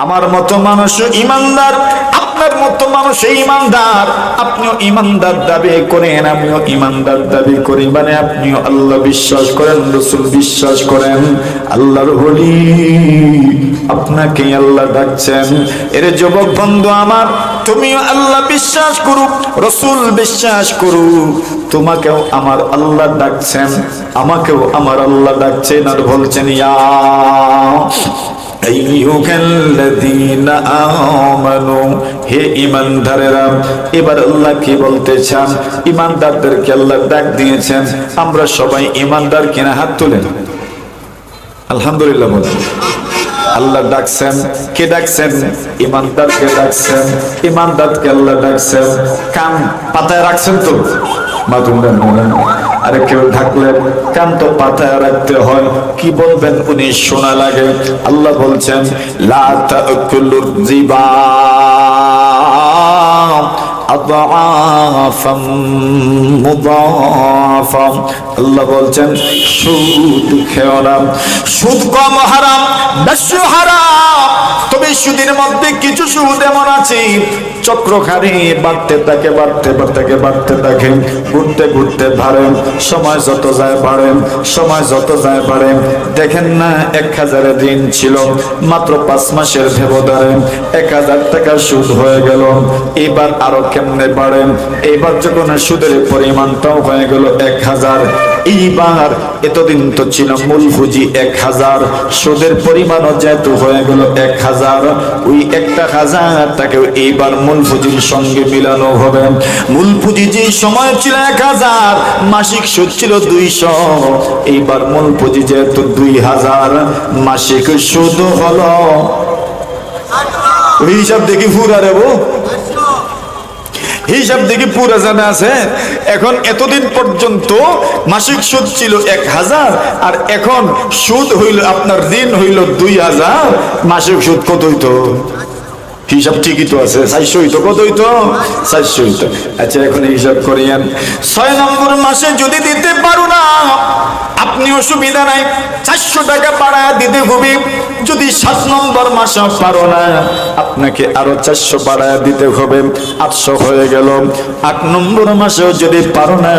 আমার মতো মানুষ ইমানদার, আপনার মতো মানুষ ইমানদার। আপনিও ইমানদার দাবি করেন, আমিও ইমানদার দাবি করি, মানে আপনিও আল্লাহ বিশ্বাস করেন, রাসূল বিশ্বাস করেন, আল্লাহর ওলি, আপনাকে আল্লাহ ডাকছেন। এর যুবক বন্ধু আমার, তুমিও আল্লাহ বিশ্বাস করো, রাসূল বিশ্বাস করো, তোমাকেও আমার আল্লাহ ডাকছেন, আমাকেও আমার আল্লাহ ডাকছেন। আর বলছেন, ইয়া আইয়ুহাল্লাযীনা আমানু, হে ঈমানদারেরা। এবার আল্লাহ কি বলতে চান? ঈমানদারদেরকে আল্লাহ ডাক দিয়েছেন। আমরা সবাই ঈমানদার কিনা? হাত তুলেন। আলহামদুলিল্লাহ বলেন। আল্লাহ ডাকছেন, কে ডাকছেন? ঈমানদারকে ডাকছেন, ঈমানদারকে আল্লাহ ডাকছেন। কান পাতায় রাখছেন তো? মাতুমরা বলেন, আরে কেউ থাকলে কান তো পাতায় রাখতে হয়। কি বলবেন উনি শোনা লাগে। আল্লাহ বলছেন, লা তাকুলুর রিবা আদাফাম মুদাফা। আল্লাহ বলছেন, সুদ খেও না। সুদ কম হারাম, বেশি হারাম। তবে সুদের মধ্যে কিছু সুদ এমন আছে, চক্রখানি বাড়তে থাকে, বাড়তে বাড়তে বাড়তে থাকে, ঘুরতে ঘুরতে বাড়ে, সময় যত যায় বাড়ে, সময় যত যায় বাড়ে। দেখেন না, 1000 ঋণ ছিল, মাত্র 5 মাসের ব্যবধানে 1000 টাকা সুদ হয়ে গেল। এবার আরো কেমনে বাড়ে? এবার যখন সুদের পরিমাণটাও হয়ে গেল 1000। এইবার এতদিন তো ছিল মূল পুঁজি 1000, সুদের পরিমাণও যেহেতু হয়ে গেল 1000, ওই 1000 টাকাও এইবার মূল পুঁজির সঙ্গে মিলানো হবে। মূল পুঁজি যে সময় ছিল 1000, মাসিক সুদ ছিল 200, এইবার মূল পুঁজি যেহেতু 2000, মাসিক সুদ হলো, ওই হিসাব দেখি পুরা দেবো, হিসাব দেখি পুরা জানা আছে। এখন এতদিন পর্যন্ত মাসিক সুদ ছিল 1000, আর এখন সুদ হইল, আপনার ঋণ হইল 2000, মাসিক সুদ কত হইতো? হিসাব ঠিকই তো আছে, 400 হইতো। কত হইতো? 400 হইতো। আচ্ছা, এখন হিসাব করিয়েন। 6 নম্বর মাসে যদি দিতে পারো না, আপনি অসুবিধা নাই, 400 টাকা বাড়ায় দিতে হবে। যদি 7 নম্বর মাসে পারো না, আপনাকে আরো 400 বাড়ায় দিতে হবে, 800 হয়ে গেল। 8 নম্বর মাসেও যদি পারো না,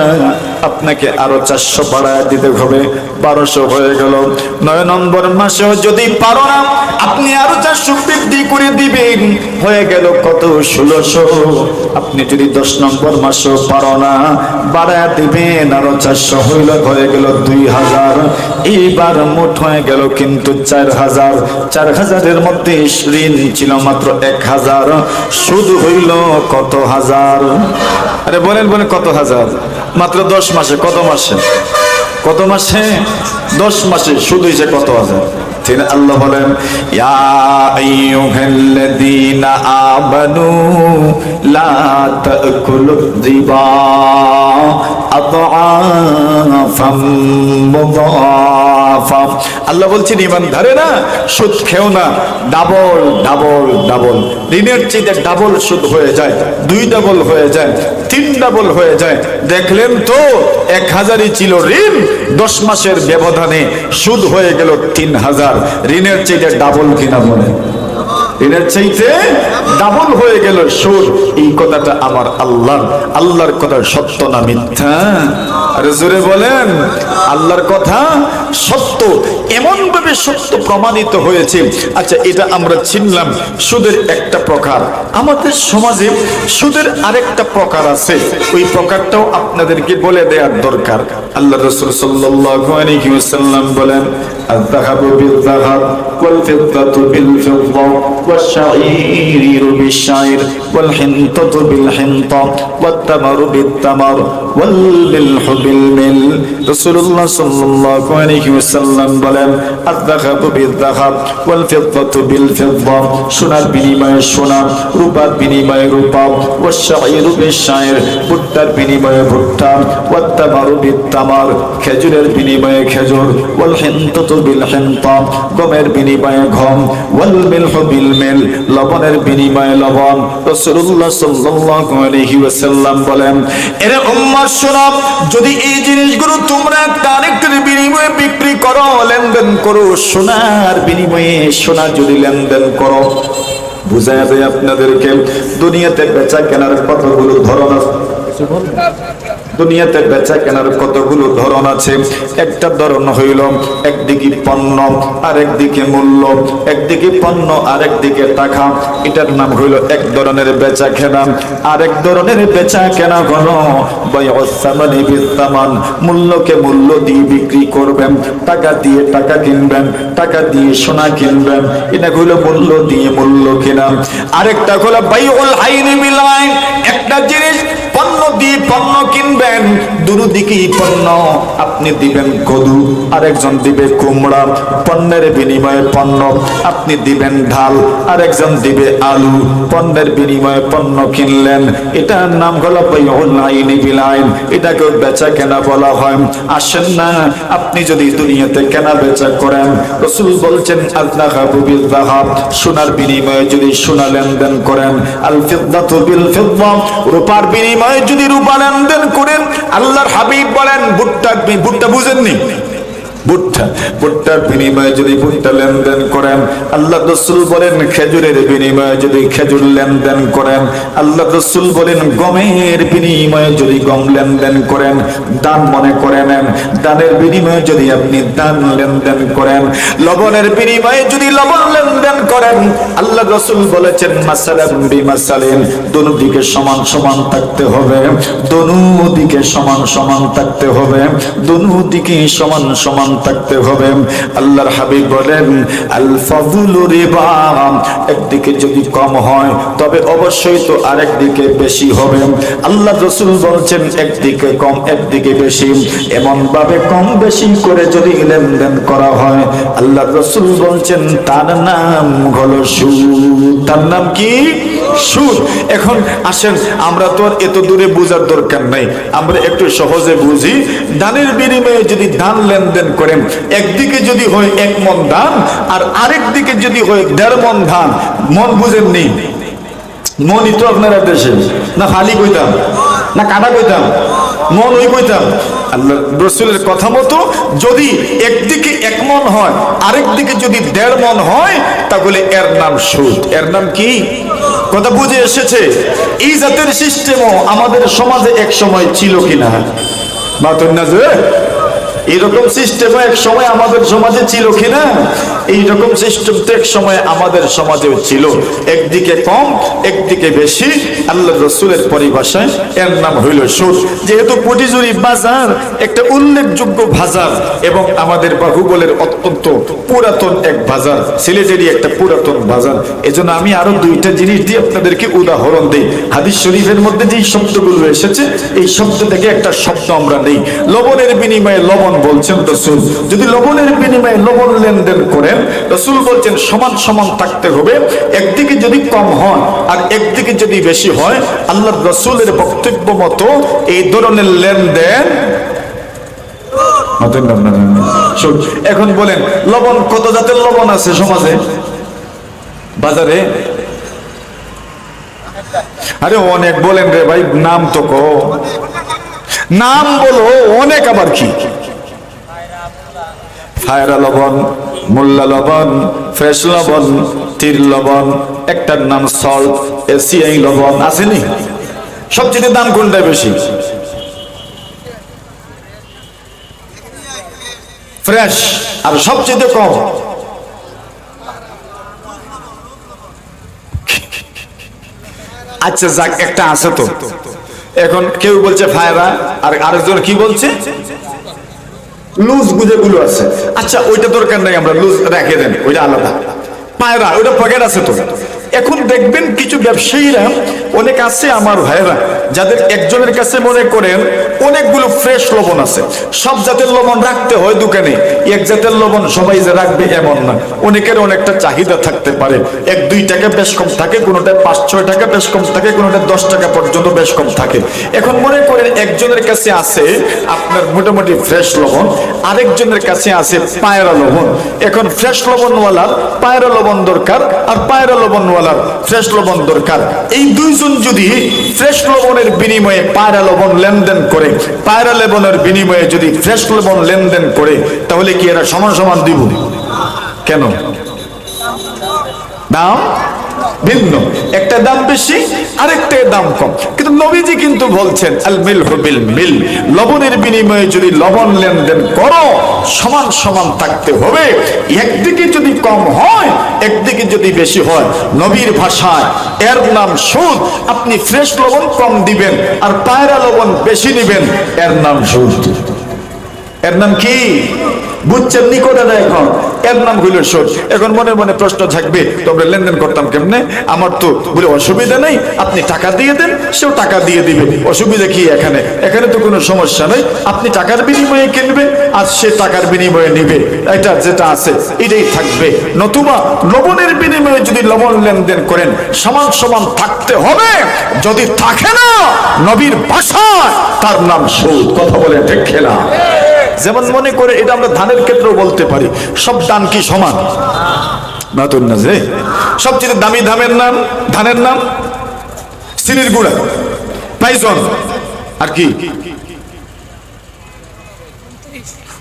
আপনাকে আরো 400 বাড়ায় দিতে হবে, 1200 হয়ে গেল। 9 নম্বর মাসেও যদি পারো না, আপনি আরো 400 বৃদ্ধি করে দিবেন, হয়ে গেল কত? 1600। আপনি যদি 10 নম্বর মাসেও পারো না, বাড়ায় দিবেন আরো 400, হয়ে গেল 2000। এইবার মোট হয়ে গেল কিন্তু 4000। 4000-এর মধ্যে ঋণ ছিল মাত্র 1000, সুদ হইল কত হাজার? আরে বলেন বলেন, কত হাজার? মাত্র 10 মাসে। কত মাসে? কত মাসে? 10 মাসে সুদ হইছে কত হাজার? আল্লাহ বলেন, ইয়া আইয়ুহাল্লাযীনা আমানু লা তাকুলুর রিবা আদাফাম মুদাফা। আল্লাহ বলছেন, ঈমানদারেরা, সুদ খেও না, ডাবল ডাবল ডাবল। ঋণের চেয়ে ডাবল সুদ হয়ে যায়, 2 ডাবল হয়ে যায়, 3 ডাবল হয়ে যায়। দেখলেন তো, 1000-ই ছিল ঋণ, 10 মাসের ব্যবধানে সুদ হয়ে গেল 3000। ঋণের চেয়ে ডাবল কিনা বলে? ঋণের চাইতে ডাবল হয়ে গেল সুদ। এই কথাটা আমার আল্লাহর কথা সত্য না মিথ্যা? আরে জোরে বলেন, আল্লাহর কথা সত্য, এমন ভাবে সত্য প্রমাণিত হয়েছে। আচ্ছা, এটা আমরা চিনলাম সুদের একটা প্রকার। আমাদের সমাজে সুদের আরেকটা প্রকার আছে, ওই প্রকারটাও আপনাদেরকে বলে দেওয়ার দরকার। আল্লাহ রাসূল সাল্লাল্লাহু আলাইহি ওয়াসাল্লাম বলেন, আয-যাহাবু বিল-যাহাব ওয়াল-ফিদ্দাতু বিল-ফিদ্দা ওয়াশ-শাঈরু বিশ-শাঈর ওয়াল-হিনতাতু বিল-হিনতা ওয়াত-তামারু বিত-তামার ওয়াল-মিলহু বিল-মিল। রাসূলুল্লাহ সাল্লাল্লাহু আলাইহি ওয়াসাল্লাম বলেন, আয-যাহাবু বিল-যাহাব ওয়াল-ফিদ্দাতু বিল-ফিদ্দা, সোনার বিনিময়ে সোনা, রূপার বিনিময়ে রূপা, ওয়াশ-শাঈরু বিশ-শাঈর, ভুট্টার বিনিময়ে ভুট্টা, ওয়াত-তামারু বিত-তামার, খেজুরের বিনিময়ে খেজুর, ওয়াল-হিনতাতু বিল-হিনতা, গমের বিনিময়ে বিনিময়ে ঘম, ওয়াল মিলহু বিল মিল, লবণের বিনিময়ে লবণ। রাসূলুল্লাহ সাল্লাল্লাহু আলাইহি ওয়াসাল্লাম বলেন, এরে উম্মত শোনো, যদি এই জিনিসগুলো তোমরা আরেকটার বিনিময়ে বিক্রি করো, লেনদেন করো, সোনার বিনিময়ে সোনা যদি লেনদেন করো, বুঝা যাবে আপনাদেরকে দুনিয়াতে বেচা কেনার কতগুলো ধরন আছে। দুনিয়াতে বেচা কেনার কতগুলো ধরন আছে। একটা ধরন হইল একদিকে পণ্য আর একদিকে মূল্য, একদিকে পণ্য আর একদিকে টাকা, এটার নাম হইল এক ধরনের বেচা কেনা। আরেক ধরনের বেচা কেনা হলো বাইউস সামানি বিস সামান, মূল্যকে মূল্য দিয়ে বিক্রি করবেন, টাকা দিয়ে টাকা কিনবেন, টাকা দিয়ে সোনা কিনবেন, এটা হইল মূল্য দিয়ে মূল্য কেনা। আরেকটা হলো বাইউল আইনি বিল আইন, একটা জিনিস পণ্য দিয়ে পণ্য কিনবেন, দুদিকেই পণ্য, আপনি দিবেন কদু, আরেকজন দিবে কুমড়া, পণ্যের বিনিময়ে পণ্য, আপনি দিবেন ঢাল, আরেকজন দিবে আলু, পণ্যের বিনিময়ে পণ্য কিনলেন, এটার নাম হলো বাইউল আইনি বিল আইন, এটাকে বেচা কেনা বলা হয়। আসেন না, আপনি যদি দুনিয়াতে কেনা বেচা করেন, রাসূল বলছেন আল-যাহাবু বিল-যাহাব, সোনার বিনিময়ে যদি সোনা লেনদেন করেন, আল-ফিদ্দাতু বিল-ফিদ্দা, রূপার বিনিময়ে যদি রূপা লেনদেন করেন, আল্লাহর হাবিব বলেন ভুট্টা বুঝেননি, ভুট্টার বিনিময়ে যদি ভুট্টা লেনদেন করেন, আল্লাহ রাসূল বলেন খেজুরের বিনিময়ে যদি খেজুর লেনদেন করেন, আল্লাহ রাসূল বলেন গমের বিনিময়ে যদি গম লেনদেন করেন, দান মনে করে নেন, দানের বিনিময়ে যদি আপনি দান লেনদেন করেন, লবণের বিনিময়ে যদি লবণ লেনদেন করেন, আল্লাহ রাসূল বলেছেন মাসালাম বিমাসালিন, দুদিকে সমান সমান থাকতে হবে, দুদিকে সমান সমান থাকতে হবে, দুদিকে সমান সমান থাকতে হবে। আল্লাহর হাবিব বলেন আল ফাযলু রিবা, একদিকে যদি কম হয় তবে অবশ্যই তো আরেক দিকে বেশি হবে। আল্লাহ রাসূল বলছেন একদিকে কম একদিকে বেশি, এমন ভাবে কম বেশি করে যদি লেনদেন করা হয়, আল্লাহ রাসূল বলছেন তার নাম হলো সুদ। তার নাম কি? সুদ। এখন আসেন, আমরা তো এত দূরে বোঝার দরকার নাই, আমরা একটু সহজে বুঝি। দানের বিনিময়ে যদি দান লেনদেন করেন, একদিকে যদি হয় 1 মণ ধান আর আরেক দিকে যদি হয় 1.5 মণ ধান, মন বুঝেননি? মনই তো আপনারা দেশে না খালি কইতাম না কাটা কইতাম, মন ওই কইতাম। আল্লাহ রাসূলের কথা মতো যদি একদিকে 1 মণ হয় আরেক দিকে যদি 1.5 মণ হয়, তাহলে এর নাম সুদ। এর নাম কি? কথা বুঝে এসেছে? এই জাতের সিস্টেমও আমাদের সমাজে এক সময় ছিল কিনা? বাতন না যে এইরকম সিস্টেম এক সময় আমাদের সমাজে ছিল কিনা? এইরকম সিস্টেম তো এক সময় আমাদের সমাজেও ছিল, একদিকে কম একদিকে বেশি। আল্লাহ রাসূলের পরিভাষায় এর নাম হইল সুদ। যেহেতু পটিজুরি বাজার একটা উল্লেখযোগ্য বাজার এবং আমাদের বাহুবলের অত্যন্ত পুরাতন এক বাজার, সিলেটেরই একটা পুরাতন বাজার, এজন্য আমি আরো 2টা জিনিস দিয়ে আপনাদেরকে উদাহরণ দিই। হাদিস শরীফের মধ্যে যে শব্দগুলো এসেছে, এই শব্দ থেকে একটা শব্দ আমরা নেই। লবণের বিনিময়ে লবণ বলছেন রাসূল, যদি লবণের বিনিময়ে লবণ লেনদেন করেন, রাসূল বলছেন সমান সমান থাকতে হবে, একদিকে যদি কম হয় আর একদিকে যদি বেশি হয়, আল্লাহর রাসূলের বক্তব্য মতো এই ধরনের লেনদেন। এখন বলেন লবণ, কত জাতের লবণ আছে সমাজে বাজারে? আরে অনেক। বলেন রে ভাই, নাম তো কো, নাম বলো অনেক। আবার কি? ফায়রা লবণ, মোল্লা লবণ, ফ্রেশ লবণ, তীর লবণ, একটার নাম সল্ট, এসিআই লবণ, আসেনি? সবচেয়ে দাম কোনটা বেশি? ফ্রেশ। আর সবচেয়ে কম? আচ্ছা যাক, একটা আছে তো। এখন কেউ বলছে ফায়রা, আর আরেকজন কি বলছে? লুজ গুজেগুলো আছে। আচ্ছা ওইটা দরকার নাই, আমরা লুজ রেখে দেন, ওইটা আলাদা। পায়রা ওইটা পকেট আছে তো। এখন দেখবেন কিছু ব্যবসায়ীরা অনেক আছে আমার ভাইরা, যাদের একজনের কাছে মনে করেন অনেকগুলো ফ্রেশ লবণ আছে, সব জাতের লবণ রাখতে হয় দোকানে, এক জাতের লবণ সবাই যে রাখবে এমন না, অনেকের অনেকটা চাহিদা থাকতে পারে, 1-2 টাকা বেশ কম থাকে, কোনোটা 5-6 টাকা বেশ কম থাকে, কোনোটা 10 টাকা পর্যন্ত বেশ কম থাকে। এখন মনে করেন একজনের কাছে আছে আপনার মোটামুটি ফ্রেশ লবণ, আরেকজনের কাছে আছে পায়রা লবণ। এখন ফ্রেশ লবণওয়ালার পায়রা লবণ দরকার, আর পায়রা লবণওয়ালার ফ্রেশ লবণ দরকার। এই দুইজন যদি ফ্রেশ লবণের বিনিময়ে পায়রা লবণ লেনদেন করে, পায়রা লবণের বিনিময়ে যদি ফ্রেশ লবণ লেনদেন করে, তাহলে কি এরা সমান সমান দিব? কেন? দাম ভিন্ন, একটা দাম বেশি আরেকটা দাম কম। কিন্তু নবীজি কিন্তু বলছেন আল মিলহু বিল মিল, লবণের বিনিময়ে যদি লবণ লেনদেন করো সমান সমান থাকতে হবে। একদিকে যদি কম হয় একদিকে যদি বেশি হয়, নবীর ভাষায় এর নাম সুদ। আপনি ফ্রেশ লবণ কম দিবেন আর পায়রা লবণ বেশি দিবেন, এর নাম সুদ। এর নাম কি বুঝছেন নিকটে না? এখন এর নাম হইল সুদ। এখন মনে মনে প্রশ্ন থাকবে, তোমরা লেনদেন করতাম কেমনে? আমার তো বলে অসুবিধা নেই, আপনি টাকা দিয়ে দেন, সেও টাকা দিয়ে দিবে, অসুবিধা কি এখানে? এখানে তো কোনো সমস্যা নেই, আপনি টাকার বিনিময়ে কিনবে আর সে টাকার বিনিময়ে নিবে, এটা যেটা আছে এটাই থাকবে। নতুবা লবণের বিনিময়ে যদি লবণ লেনদেন করেন সমান সমান থাকতে হবে, যদি থাকে না নবীর ভাষায় তার নাম সুদ। কথা বলে ঠিক খেলা। যেমন মনে করে এটা আমরা ধানের ক্ষেত্রেও বলতে পারি, সব ধান কি সমান? না তো না, যে সবচেয়ে দামি ধানের নাম চিনির গুঁড়া, পাইজন, আর কি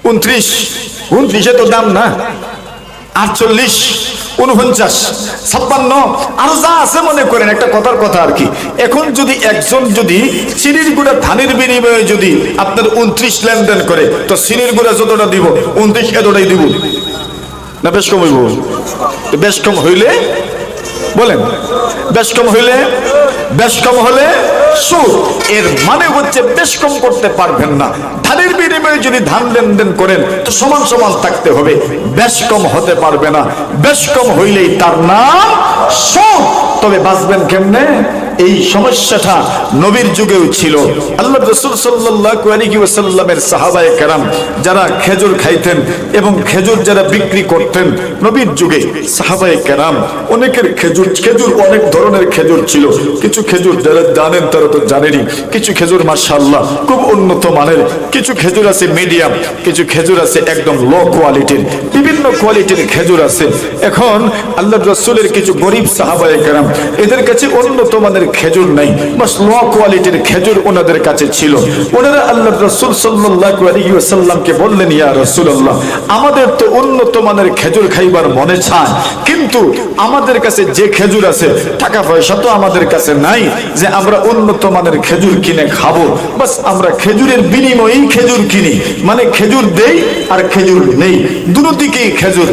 29 তো দাম না, 48, 49, 56 আরো যা আছে মনে করেন, একটা কথার কথা আর কি। এখন যদি একজন যদি চিনির গুঁড়া ধানের বিনিময়ে যদি আপনার 29 লেনদেন করে, তো চিনির গুঁড়া যতটা দিব 29 এতটাই দিব না? বেশ কম হইব? বেশ কম হইলে বলেন, বেশ কম হলে সুদ। এর মানে হচ্ছে বেশ কম করতে পারবেন না। ধানের বিনিময়ে যদি ধান লেনদেন করেন তো সমান সমান থাকতে হবে, বেশ কম হতে পারবে না। বেশ কম হইলেই তার নাম সুদ। তবে বাঁচবেন কেমনে? এই সমস্যাটা নবীর যুগেও ছিল। আল্লাহ রাসূল সাল্লাল্লাহু আলাইহি ওয়াসাল্লামের সাহাবায়ে কেরাম যারা খেজুর খাইতেন এবং খেজুর যারা বিক্রি করতেন নবীর যুগে, সাহাবায়ে কেরাম অনেকের খেজুর অনেক ধরনের খেজুর ছিল। কিছু খেজুর যারা জানেন তারা তো জানেনই, কিছু খেজুর মাশাআল্লাহ খুব উন্নত মানের, কিছু খেজুর আছে মিডিয়াম, কিছু খেজুর আছে একদম লো কোয়ালিটির, বিভিন্ন কোয়ালিটির খেজুর আছে। এখন আল্লাহ রাসূলের কিছু গরিব সাহাবায়ে কেরাম, এদের কাছে উন্নত মানের খেজুর নাই, বাস লো কোয়ালিটির খেজুর ওনাদের কাছে ছিল। ওনারা আল্লাহ রাসূল সাল্লাল্লাহু আলাইহি ওয়াসাল্লামকে বললেন, ইয়া রাসূলুল্লাহ, আমাদের তো উন্নত মানের খেজুর খাইবার মনে চায়, কিন্তু আমাদের কাছে যে খেজুর আছে টাকা পয়সা তো আমাদের কাছে নাই যে আমরা উন্নত মানের খেজুর কিনে খাবো। বাস আমরা খেজুরের বিনিময়েই খেজুর কিনি, মানে খেজুর দেই আর খেজুর নেই, দুটো দিকেই খেজুর।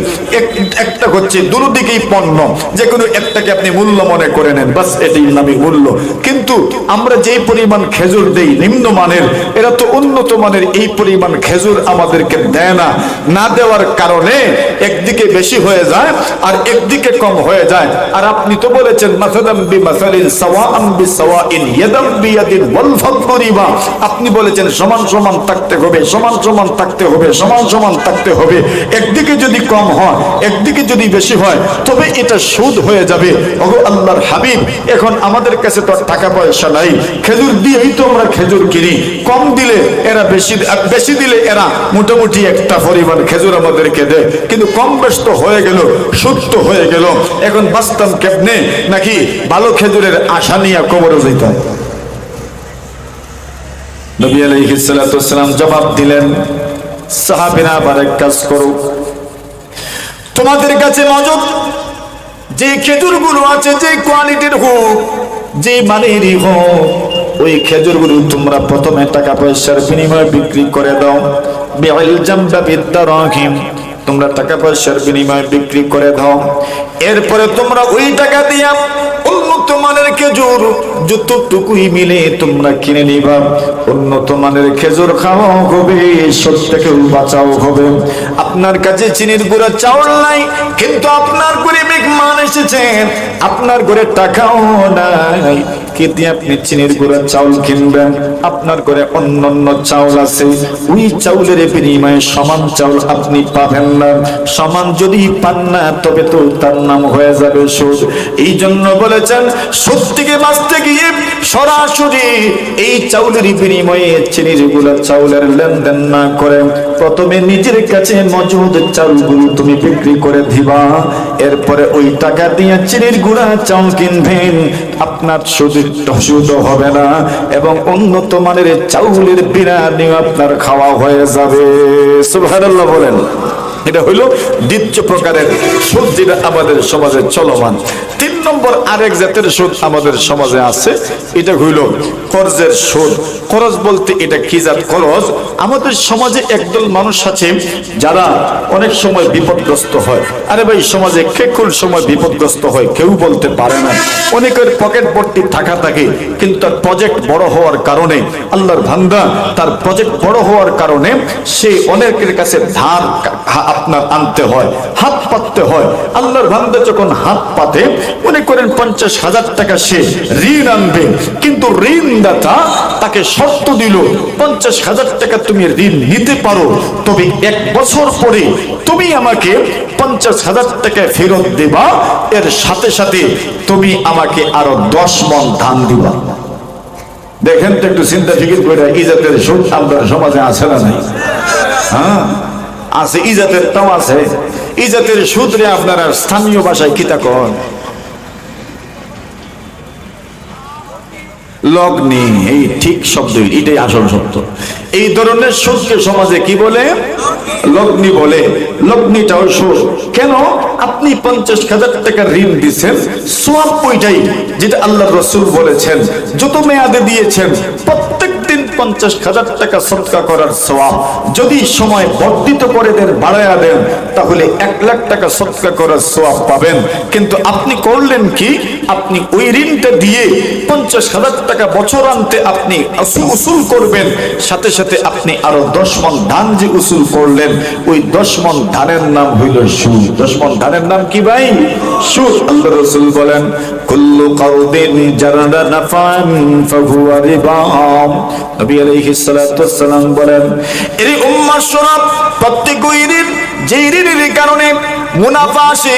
একটা হচ্ছে দুটো দিকেই পণ্য, যে কোনো একটাকে আপনি মূল্য মনে করে নেন, বাস এটাই নামে মূল্য। কিন্তু আমরা যেই পরিমাণ খেজুর দেই নিম্নমানের, এরা তো উন্নত মানের এই পরিমাণ খেজুর আমাদেরকে দেয় না। না দেওয়ার কারণে একদিকে বেশি হয়ে যায় আর একদিকে কম হয়ে যায়। আর আপনি তো বলেছেন মাসালাম বিমাসালিন সাওয়াআন বিসাওয়াইন ইয়াদাম বিয়াদিন ওয়াল ফাদলু রিবা, আপনি বলেছেন সমান সমান থাকতে হবে, সমান সমান থাকতে হবে, সমান সমান থাকতে হবে। একদিকে যদি কম হয় একদিকে যদি বেশি হয় তবে এটা সুদ হয়ে যাবে। ওগো আল্লাহর হাবিব, এখন আমাদের কাছে তো টাকা পয়সা নাই, খেজুর দিয়েই তো আমরা খেজুর কিনি, কম দিলে এরা বেশি দিলে এরা মোটামুটি একটা পরিমাণ খেজুর আমাদেরকে দেয়, কিন্তু কম বেশ তো হয়ে গেল, সুদ তো হয়ে গেল। এখন বাঁচতাম কেমনে? নাকি ভালো খেজুরের আশা নিয়ে কবরে যেতাম? নবী আলাইহিস সালাতু ওয়াস সালাম জবাব দিলেন, সাহাবীরা আবার এক কাজ করো, তোমাদের কাছে মজুদ যে খেজুরগুলো আছে, যে কোয়ালিটির হোক, যে মানেরই হোক, ওই খেজুরগুলো তোমরা প্রথমে টাকা পয়সার বিনিময়ে বিক্রি করে দাও। বিআল জামবা বিদ্দারাহিম, তোমরা টাকা পয়সার বিনিময়ে বিক্রি করে দাও। এরপরে তোমরা ওই টাকা দিয়া উন্নত মানের খেজুর যতটুকুই মিলে তোমরা কিনে নিবা। উন্নত মানের খেজুর খাওয়াও হবে, সুদ থেকেও বাঁচাও হবে। আপনার কাছে চিনির গুঁড়া চাউল নাই, কিন্তু আপনার ঘরে মেহমান এসেছেন, আপনার ঘরে টাকাও নাই, কিন্তু আপনি চিনির গুঁড়া চাউল কিনবেন। আপনার ঘরে অন্যান্য চাউল আছে, ওই চাউলের বিনিময়ে সমান চাউল আপনি পাবেন না। সমান যদি পান না, তবে তো তার নাম হয়ে যাবে সুদ। এই জন্য বলেছেন, সুদ থেকে বাঁচতে গিয়ে সরাসরি এই চাউলের বিনিময়ে চিনির গুঁড়া চাউলের লেনদেন না করে প্রথমে নিজের কাছে মজুদ চাউলগুলো তুমি বিক্রি করে দিবা, এরপরে ওই টাকা দিয়ে চিনির গুঁড়া চাউল কিনবেন। আপনার সুদ হবে না, এবং উন্নত মানের চাউলের বিরিয়ানি আপনার খাওয়া হয়ে যাবে। সুবহানাল্লাহ বলেন। এটা হইল দ্বিতীয় প্রকারের সুদ, যেটা আমাদের সমাজে চলমান। 3 নম্বর আরেক জাতের সুদ আমাদের সমাজে আছে, এটা হইল কর্জের সুদ। কর্জ বলতে এটা কি জাত কর্জ? আমাদের সমাজে একদল মানুষ আছে যারা অনেক সময় বিপদগ্রস্ত হয়। আরে ভাই, সমাজে কে কোন সময় বিপদগ্রস্ত হয় কেউ বলতে পারে না। অনেকের পকেট ভর্তি টাকা থাকে, কিন্তু তার প্রজেক্ট বড় হওয়ার কারণে, আল্লাহর বান্দা, তার প্রজেক্ট বড় হওয়ার কারণে সে অনেকের কাছে ধার আপনার আনতে হয়, হাত পাততে হয়। আল্লাহর বান্দা যখন হাত পাতে, মনে করেন 50,000 টাকা সে ঋণ আনবে, কিন্তু ঋণদাতা তাকে শর্ত দিল 50,000 টাকা তুমি ঋণ নিতে পারো, তবে 1 বছর পরে তুমি আমাকে 50,000 টাকা ফেরত দেবা, এর সাথে সাথে তুমি আমাকে আরো 10 মণ ধান দিবা। দেখেন তো একটু চিন্তা ফিকির করে, ইজাতের সুদ আমাদের সমাজে আছে না নাই? হ্যাঁ আছে, ইজাতের তাও আছে। ইজাতের সূত্রে আপনারা স্থানীয় ভাষায় কি তা কন? লগ্নি। এই ঠিক শব্দ, এটাই আসল শব্দ। এই ধরনের সুদকে সমাজে কি বলে? লগ্নি বলে। লগ্নিটাও সুদ। কেন? আপনি 50,000 টাকা ঋণ দিচ্ছেন, সওয়াব ওইটাই যেটা আল্লাহ রাসূল বলেছেন, যত মেয়াদে দিয়েছেন প্রত্যেক দিন 50,000 টাকা সদকা করার সওয়াব। যদি সময় বর্ধিত করে দেন, বাড়ায়া দেন, তাহলে 1 লাখ টাকা সদকা করার সওয়াব পাবেন। কিন্তু আপনি করলেন কি? আপনি ওই ঋণটা দিয়ে 50,000 টাকা বছর আনতে আপনি উসুল করবেন, সাথে সাথে আপনি আরো 10 মণ ধান যে উসুল করলেন, ওই 10 মণ ধানের নাম হইল সুদ। 10 মণ ধানের নাম কি ভাই? সুদ। আল্লাহ রাসূল বলেন, কুল্লু কাউদিন জাররা নাফান ফাহুয়া রিবা। নবী আলাইহিস সালাতু ওয়াস সালাম বলেন, এই উম্মাহ শোনো, প্রত্যেক ঋণ, যে ঋণের কারণে মুনাফা আসে,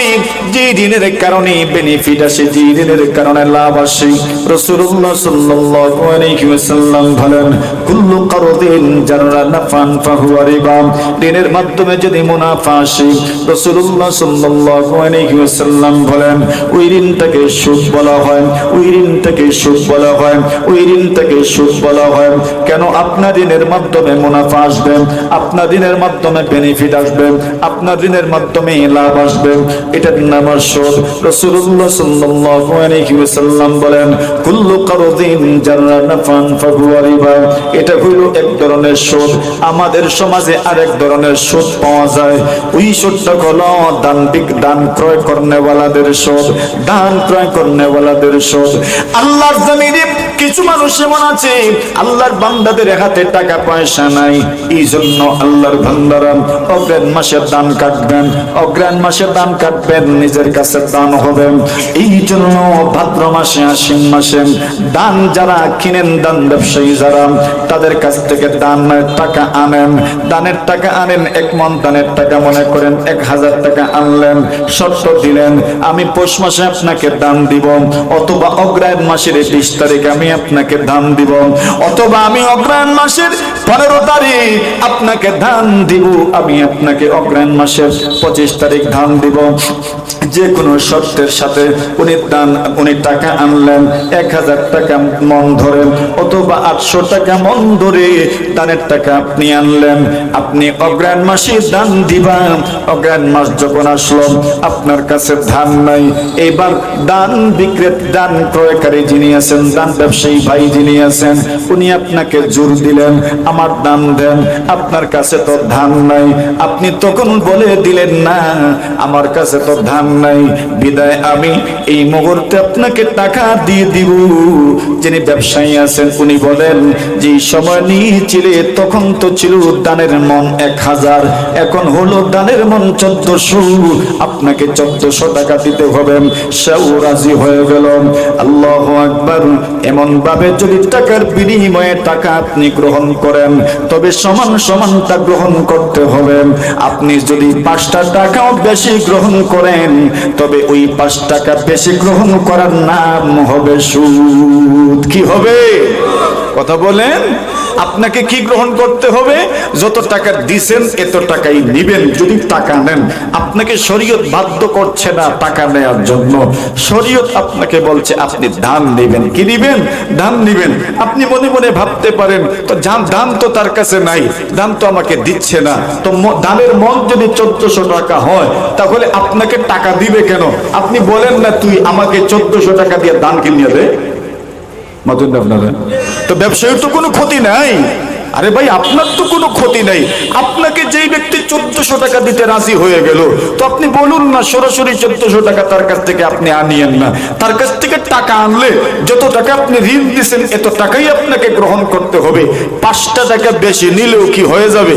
যে ঋণের কারণে বেনিফিট আসে, যে ঋণের কারণে লাভ আসে, রাসূলুল্লাহ সাল্লাল্লাহু আলাইহি ওয়াসাল্লাম বলেন, কুল্লু কারদিন জাররা নাফান ফাহুয়া রিবা। ঋণের মাধ্যমে যদি মুনাফা আসে, রাসূলুল্লাহ সাল্লাল্লাহু আলাইহি ওয়াসাল্লাম বলেন, ওই ঋণটাকে সুদ বলা হয়, ওই ঋণটাকে সুদ বলা হয়, ওই ঋণটাকে সুদ বলা হয়। কেন? আপনার ঋণের মাধ্যমে মুনাফা আসবে, আপনার ঋণের মাধ্যমে বেনিফিট আসবে, আপনার ঋণের মাধ্যমে লাভ আসবে, এটার নাম সুদ। রাসূলুল্লাহ সাল্লাল্লাহু আলাইহি ওয়াসাল্লাম বলেন, কুল্লু কারদিন জাররা নাফান ফাহুয়া রিবা। এটা হইল এক ধরনের সুদ। আমাদের সমাজে আরেক ধরনের সুদ পাওয়া যায়। ওই সুদটা হলো দান ক্রয় করনেওয়ালাদের সুদ, দান ক্রয় করনেওয়ালাদের সুদ। আল্লাহর জমিনে কিছু মানুষ এমন আছে, আল্লাহর বান্দাদের হাতে টাকা পয়সা নাই, এই জন্য আল্লাহর বান্দারা অগ্রাণ মাসে দান কাটবেন, অগ্রাণ মাসে দান কাটবেন, নিজের কাছে দান হবে। এই জন্য ভাদ্র মাসে, আশ্বিন মাসে দান যারা কিনেন, দান ব্যবসায়ী যারা, তাদের কাছ থেকে দানের টাকা আনেন, দানের টাকা আনেন। 1 মণ দানের টাকা মনে করেন 1000 টাকা আনলেন, শর্ত দিলেন, আমি পৌষ মাসে আপনাকে দান দিব, অথবা অগ্রায়ণ মাসের 20 তারিখে আমি আপনাকে দান দিব, অথবা আমি অগ্রায়ণ মাসের 15 তারিখ আপনাকে দান দিব, আমি আপনাকে অগ্রায়ণ মাসের 25 তারিখ দান দিব। যে কোনো শর্তের সাথে উনি টাকা আনলেন, 1000 টাকা মন ধরে, অথবা 800 টাকা মন ধরে দানের টাকা আপনি আনলেন, আপনি অগ্রায়ণ মাসে দান দিবেন। অগ্রায়ণ মাস যখন আসলো, আপনার কাছে ধান নাই, এবার দান বিক্রেতা, দান ক্রয়কারী যিনি আছেন, দান ব্যবসায়ী ভাই যিনি আছেন, উনি আপনাকে জোর দিলেন, আমার দান দেন, আপনার কাছে তো ধান নাই। আপনি তখন বলে দিলেন না আমার কাছে তো ধান নাই, বিদায় আমি এই মুহূর্তে আপনাকে টাকা দিয়ে দিব। যিনি ব্যবসায়ী আছেন উনি বলেন যে সময় নিয়েছিলে তখন তো ছিল দানের মন 1000, এখন হলো দানের মন 1400, আপনাকে 1400 টাকা দিতে হবে। সেও রাজি হয়ে গেল। আল্লাহু আকবার। এমন ভাবে যদি টাকার বিনিময়ে টাকা আপনি গ্রহণ করেন তবে সমান সমান তা গ্রহণ করতে হবে। আপনি যদি 5টা টাকাও বেশি গ্রহণ করেন তবে ওই 5 টাকা বেশি গ্রহণ করার নাম হবে সুদ। কি হবে? কথা বলেন। আপনাকে কি গ্রহণ করতে হবে? যত টাকা দিবেন এত টাকাই নিবেন। যদি টাকা নেন, আপনাকে শরীয়ত বাধ্য করছে না টাকা নেওয়ার জন্য। শরীয়ত আপনাকে বলছে আপনি দান নেবেন। কি নেবেন? দান নেবেন। আপনি মনে মনে ভাবতে পারেন তো দান তো তার কাছে নাই, দান তো আমাকে দিচ্ছে না। তো দানের মন যদি 1400 টাকা হয় তাহলে আপনাকে টাকা দিবে কেন? আপনি বলেন না তুই আমাকে 1400 টাকা দিয়ে দান কিনিয়ে দে। তো ব্যবসায়ীর তো কোনো ক্ষতি নাই। আরে ভাই আপনার তো কোনো ক্ষতি নাই। আপনাকে যেই ব্যক্তি 1400 টাকা দিতে রাজি হয়ে গেল, তো আপনি বলুন না সরাসরি 1400 টাকা তার কাছ থেকে আপনি আনিয়েন না। তার কাছ থেকে টাকা আনলে যত টাকা আপনি ঋণ দিয়েছেন এত টাকাই আপনাকে গ্রহণ করতে হবে। 5টা টাকা বেশি নিলেও কি হয়ে যাবে?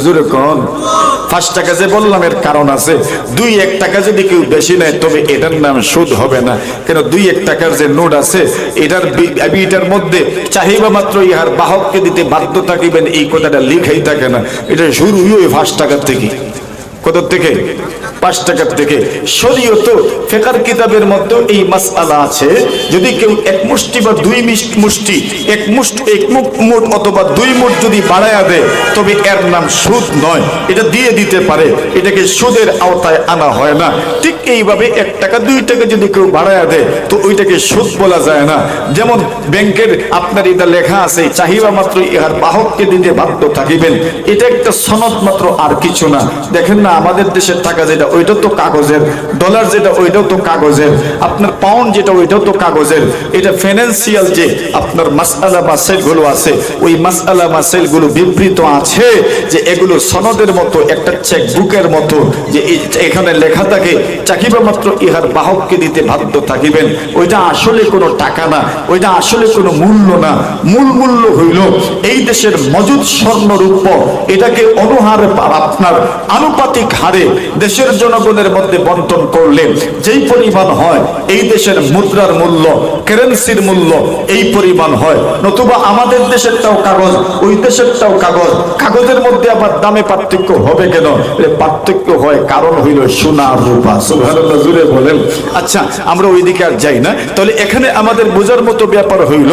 জোরে কোন 5 টাকা যে বললাম এর কারণ আছে। 2-1 টাকা যদি কেউ বেশি নেয় তবে এটার নাম সুদ হবে না। কেন 2-1 টাকার যে নোট আছে এটার মধ্যে চাহিবা মাত্র ইহার বাহককে দিতে বাধ্য থাকিবেন এই কথাটা লিখাই থাকে না। এটা শুরুই ওই 5 টাকার থেকে। কোথা থেকে? 5 টাকার থেকে। শরীয়ত ফিকহ কিতাবের মধ্যে এই মাসআলা আছে, যদি কেউ 1 মুষ্টি বা 2 মুষ্টি, 1 মুঠ অথবা 2 মুঠ যদি বাড়ায়া দেয় তবে এর নাম সুদ নয়। এটা দিয়ে দিতে পারে, এটাকে সুদের আওতায় আনা হয় না। ঠিক এইভাবে 1 টাকা 2 টাকা যদি কেউ বাড়ায়া দেয় তো ওইটাকে সুদ বলা যায় না। যেমন ব্যাংকের আপনার এটা লেখা আছে চাহিবা মাত্র ইহার বাহককে দিতে বাধ্য থাকিবেন, এটা একটা সনদ মাত্র আর কিছু না। দেখেন না আমাদের দেশের টাকা যেটা ওইটা তো কাগজের, ডলার যেটা ওইটাও তো কাগজের, আপনার পাউন্ড যেটা ওইটাও তো কাগজের। এটা ফাইন্যান্সিয়াল যে আপনার মাসআলা মাসাইল গুলো আছে ওই মাসআলা মাসাইল গুলো বিবৃত আছে যে এগুলো সনদের মতো, একটা চেক বুকের মতো, যে এখানে লেখা থাকে চাহিবা মাত্র ইহার বাহককে দিতে বাধ্য থাকিবেন। ওইটা আসলে কোনো টাকা না, ওইটা আসলে কোনো মূল্য না। মূল্য হইল এই দেশের মজুদ স্বর্ণ রূপ, এটাকে অনুহারে আপনার আনুপাতিক হারে দেশের জনগণের মধ্যে বন্টন করলে যেই পরিমাণ হয় এই দেশের মুদ্রার মূল্য, কারেন্সির মূল্য এই পরিমাণ হয়। নতুবা আমাদের দেশেরটাও কাগজ, ওই দেশেরটাও কাগজ, কাগজের মধ্যে আবার দামে পার্থক্য হবে কেন? পার্থক্য হয় কারণ হইল সোনা আর রূপা। সুবহানাল্লাহ জুড়ে বলেন। আচ্ছা আমরা ওইদিকে আর যাই না। তাহলে এখানে আমাদের বোঝার মতো ব্যাপার হইল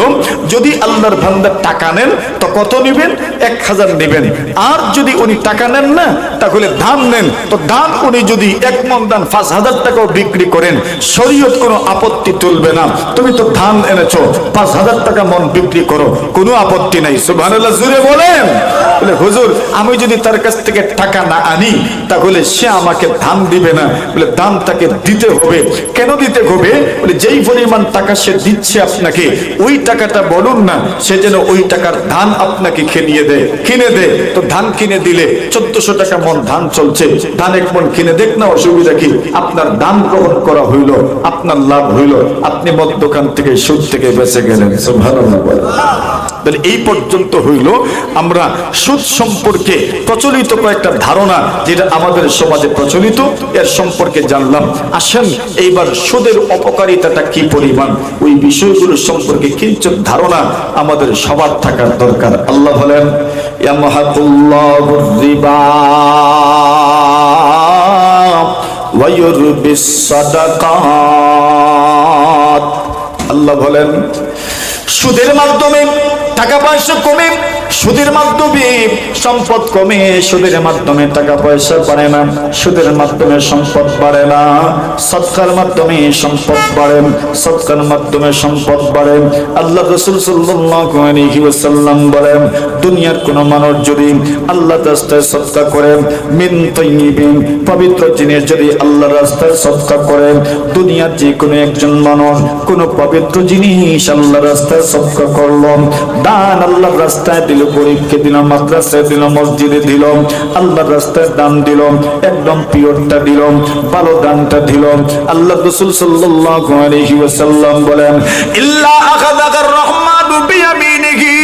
যদি আল্লাহর বান্দা টাকা নেন তো কত নেবেন? 1000 নেবেন। আর যদি উনি টাকা নেন না তাহলে ধান নেন, তো ধান উনি যদি 1 মণ ধান 5000 টাকাও বিক্রি করেন শরীয়ত কোনো আপত্তি তুলবে না। তুমি তো ধান এনেছো 5000 টাকা মণ বিক্রি করো, কোনো আপত্তি নাই। সুবহানাল্লাহ জুড়ে বলেন। বলে হুজুর আমি যদি তার কাছ থেকে টাকা না আনি তাহলে সে আমাকে ধান দিবে না। বলে ধান তাকে দিতে হবে। কেন দিতে হবে? বলে যেই পরিমাণ টাকা সে দিচ্ছে আপনাকে ওই টাকাটা বলুন না, সে যেন ওই টাকার ধান আপনাকে কিনে দেয়। তো ধান কিনে দিলে 1400 টাকা মণ ধান চলছে, ধান 1 মণ কিনে দেখ না, অসুবিধা কি? আপনার দান গ্রহণ করা হইল, আপনার লাভ হইল, আপনি মদ দোকান থেকে সুদ থেকে বেঁচে গেলেন। সুবহানাল্লাহ। তাহলে এই পর্যন্ত হইল আমরা সুদ সম্পর্কে প্রচলিত কয়েকটা ধারণা যেটা আমাদের সমাজে প্রচলিত এর সম্পর্কে জানলাম। আসেন এইবার সুদের অপকারিতাটা কি পরিমাণ ওই বিষয়গুলো সম্পর্কে কিঞ্চিত ধারণা আমাদের সবার থাকার দরকার। আল্লাহ বলেন ইয়ামহাকুল্লাহুর রিবা ওয়া ইউরবিস সাদাকাত। আল্লাহ বলেন সুদের মাধ্যমে টাকা পয়সা কমে, সুদের মাধ্যমে সম্পদ কমে, সুদের মাধ্যমে টাকা পয়সা বাড়ে না, সুদের মাধ্যমে সম্পদ বাড়ে না। সদকার মাধ্যমে সম্পদ বাড়ে, সদকার মাধ্যমে সম্পদ বাড়ে। আল্লাহ রাসূল সাল্লাল্লাহু আলাইহি ওয়াসাল্লাম বলেন দুনিয়ার কোন মানুষ যদি আল্লাহর রাস্তায় সদকা করে, মিন তাইয়িবিন পবিত্র জিনিস যদি আল্লাহর রাস্তায় সদকা করে, দুনিয়ার যে কোনো একজন মানুষ কোন পবিত্র জিনিস আল্লাহর রাস্তায় সদকা করলো, দান আল্লাহর রাস্তায় দিল, গরিবকে দিল, মাদ্রাসায় দিল, মসজিদে দিল, আল্লাহর রাস্তায় দান দিল, একদম পিওরটা দিল, ভালো দানটা দিল। আল্লাহ রাসূল সাল্লাল্লাহু আলাইহি ওয়াসাল্লাম বলেন, ইল্লা আখাযাকার রহমানু বিয়ামিনিহি।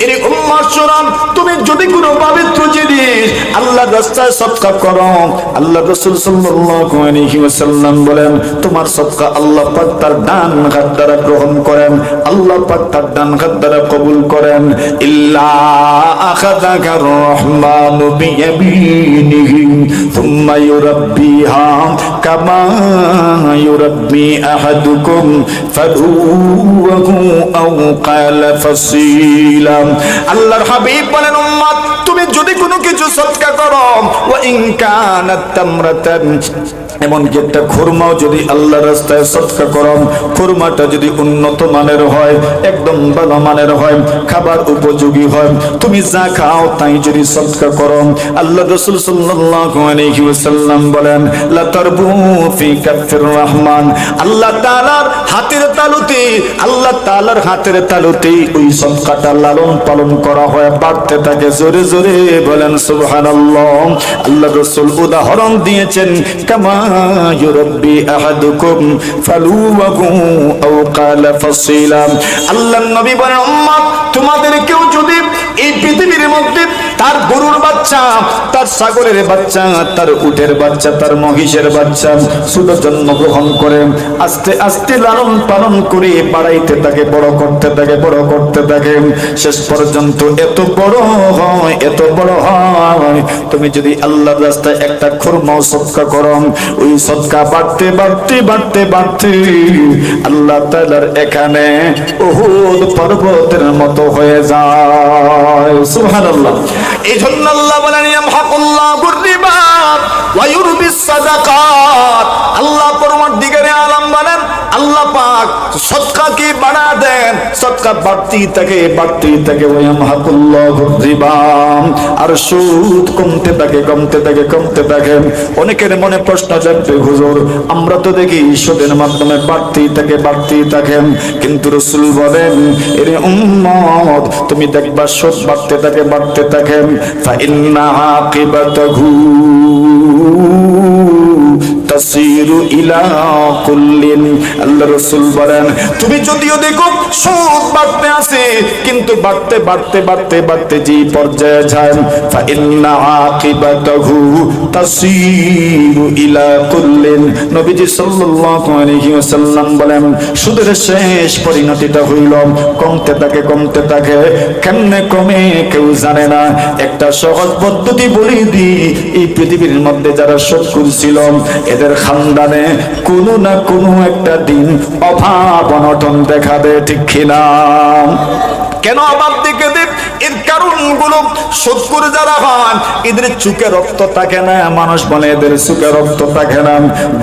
এর উম্মত শোনো, তুমি যদি কোনো পবিত্র জিনিস আল্লাহর রাস্তায় সদকা করো, আল্লাহ রাসূল সাল্লাল্লাহু আলাইহি ওয়াসাল্লাম বলেন, তোমার সদকা আল্লাহ পাক তার ডান হাত দ্বারা গ্রহণ করেন, আল্লাহ পাক তার ডান হাত দ্বারা কবুল করেন। ইল্লা আখাযাকার রহমানু বিয়ামিনিহি থুম্মা ইউরাব্বিহা কামা ইউরাব্বি আহাদুকুম ফাদুহু আও ক্বালা ফাসিলা। আল্লাহর হাবিব বলেন, উম্মত তুমি যদি কোনো কিছু সদকা করো, ওয়া ইন কানাত তামরাতান, এমনকি একটা খুরমাও যদি আল্লাহর রাস্তায় সদকা করো, খুরমাটা যদি উন্নত মানের হয়, একদম ভালো মানের হয়, খাবার উপযোগী হয়, তুমি যা খাও তাই যদি সদকা করো, আল্লাহ রাসূল সাল্লাল্লাহু আলাইহি ওয়াসাল্লাম বলেন, লা তারবু ফি কাফির রহমান। আল্লাহ তাআলার হাতের তালুতে, আল্লাহ তাআলার হাতের তালুতে ওই সদকাটা লালন পালন করা হয়, বাড়তে থাকে। জোরে জোরে বলেন সুবহানাল্লাহ। আল্লাহ রাসূল উদাহরণ দিয়েছেন, কামা ইউরাব্বি আহাদুকুম ফালুহু আও ক্বালা ফাসিলা। আল্লাহর নবী বলেন, উম্মত তোমাদের কেউ যদি এই পৃথিবীর মধ্যে তার গরুর বাচ্চা, তার ছাগলের বাচ্চা, তার উটের বাচ্চা, তার মহিষের বাচ্চা ছোট জন্মগ্রহণ করে আস্তে আস্তে লালন পালন করে বাড়াইতে থাকে, বড় করতে থাকে, বড় করতে থাকে, শেষ পর্যন্ত এত বড় হয়, এত বড় হয়, তুমি যদি আল্লাহর রাস্তায় একটা খুরমাও সদকা করো, ওই সদকা বাড়তে বাড়তে বাড়তে বাড়তে আল্লাহ তাআলার এখানে উহুদ পর্বতের মতো হয়ে যায়। সুবহানাল্লাহ। এই জন্য আল্লাহ বলেন, ইয়ামহাকুল্লাহু রিবা ওয়া ইউরবিস সাদাকাত। আল্লাহ পরমার্দিগারে আলম বলেন, আল্লাহ পাক সদকাকে বাড়া দেন, সদকা বাড়তেই থাকে, বাড়তেই থাকে। ওয়া ইয়ামহাকুল্লাহু রিবা, আর সুদ কমতে থাকে, কমতে থাকে, কমতে থাকে। অনেকের মনে প্রশ্ন জাগবে, হুজুর আমরা তো দেখি সুদের মাধ্যমে বাড়তেই থাকে, বাড়তেই থাকে, কিন্তু রাসূল বলেন, এর উম্মত তুমি দেখবা সুদ বাড়তে থাকে, বাড়তে থাকে। ফা ইন্না আকিবাতাহু তাসিরু ইলা কুল্লিন। আল্লাহ রাসূল বলেন, তুমি যদিও দেখো সুদ বাড়তে আছে, কিন্তু বাড়তে বাড়তে বাড়তে বাড়তে যে পর্যায়ে যায়, ফা ইন্না আকিবাতাহু তাসিরু ইলা কুল্লিন। নবীজি সাল্লাল্লাহু আলাইহি ওয়াসাল্লাম বলেন, সুদের শেষ পরিণতিটা হইল কমতে থাকে, কমতে থাকে। কেমনে কমে কেউ জানে না। একটা সহজ পদ্ধতি বলি দিই, এই পৃথিবীর মধ্যে যারা সুদ করছিল, এদের খানদানে কোনো না কোনো একটা দিন অভাব অনটন দেখা দেয়, ঠিক কিনা? কেন অভাব দেখে দেব? এর কারণগুলো, সুদখোর যারা হন এদের চোখে রক্ত থাকে না। মানুষ বলে এদের চোখে রক্ত থাকে না,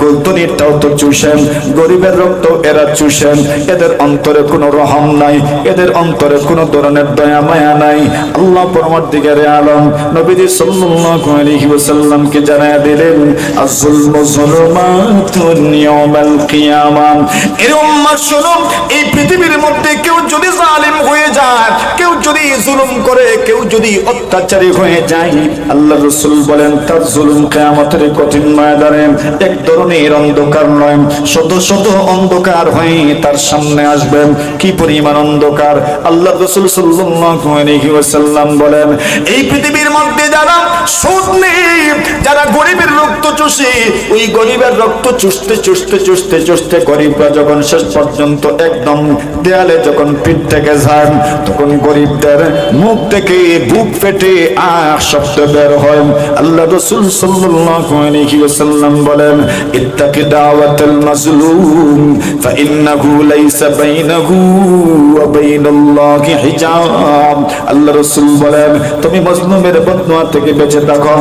গোলতনিরটাও তো চুষেন, গরিবের রক্ত এরা চুষেন। এদের অন্তরে কোনো রহম নাই, এদের অন্তরে কোনো ধরনের দয়া মায়া নাই। আল্লাহ পরমার্দিগারে আলম নবীজি সাল্লাল্লাহু আলাইহি ওয়াসাল্লামকে জানায়া দিলেন, আয-যুলমু যুলুমাতুন ইয়াওমাল কিয়ামাহ। এর উম্মাত শোনো, এই পৃথিবীর মধ্যে কেউ যদি জালিম হয়ে যায়, কেউ যদি জুলুম করে, কেউ যদি অত্যাচারী হয়ে যায়, আল্লাহ রাসূল বলেন তার জুলুম কিয়ামতের কঠিন ময়দানে এক ধরনের অন্ধকার নয়, শত শত অন্ধকার হয়ে তার সামনে আসবে। কি পরিমাণ অন্ধকার! আল্লাহ রাসূল সাল্লাল্লাহু আলাইহি ওয়াসাল্লাম বলেন, এই পৃথিবীর মধ্যে যারা সুদ নেই, যারা গরিবের রক্ত চুষে, ওই গরিবের রক্ত চুষতে চুষতে চুষতে চুষতে গরিবরা যখন শেষ পর্যন্ত একদম দেয়ালে যখন পিঠ থেকে যায়, তখন গরিবদের মুখ থেকে বুক ফেটে শব্দ বের হয়। আল্লাহ রাসূল সাল্লাল্লাহু আলাইহি ওয়াসাল্লাম বলেন, ইত্তাকি দাওয়াতাল মাজলুম ফাইন্নাহু লাইসা বাইনাহু ওয়া বাইনাল্লাহি হিজাব। আল্লাহ রাসূল বলেন, তুমি মাজলুমের বদদুয়া থেকে বেঁচে থাকো।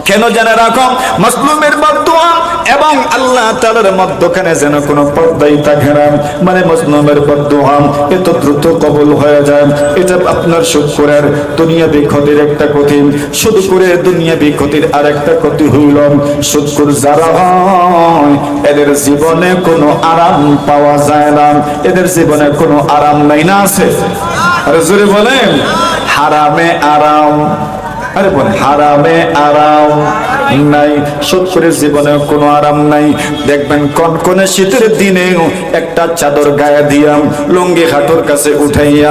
কেন জেনে রাখো, মাজলুমের বদদুয়া এবং আল্লাহ তাআলার মধ্যখানে যেন কোনো পর্দাই থাকে না। মানে মাজলুমের বদদুয়া এত দ্রুত কবুল হয়ে যায়, এটা আপনার শুকরের দুনিয়াবি ক্ষতির একটা ক্ষতি। শুধু করে দুনিয়াবি ক্ষতির আরেকটা ক্ষতি হইল, শুকর যারা হয় এদের জীবনে কোনো আরাম পাওয়া যায় না, এদের জীবনে কোনো আরাম নাই। না আছে? আরে জোরে বলেন, হারামে আরাম। আরে বলেন, হারামে আরাম নাই, সুদ করে জীবনে কোনো আরাম নাই। দেখবেন কনকনে শীতের দিনেও একটা চাদর গায়ে দিয়াম, লুঙ্গি হাঁটুর কাছে উঠাইয়া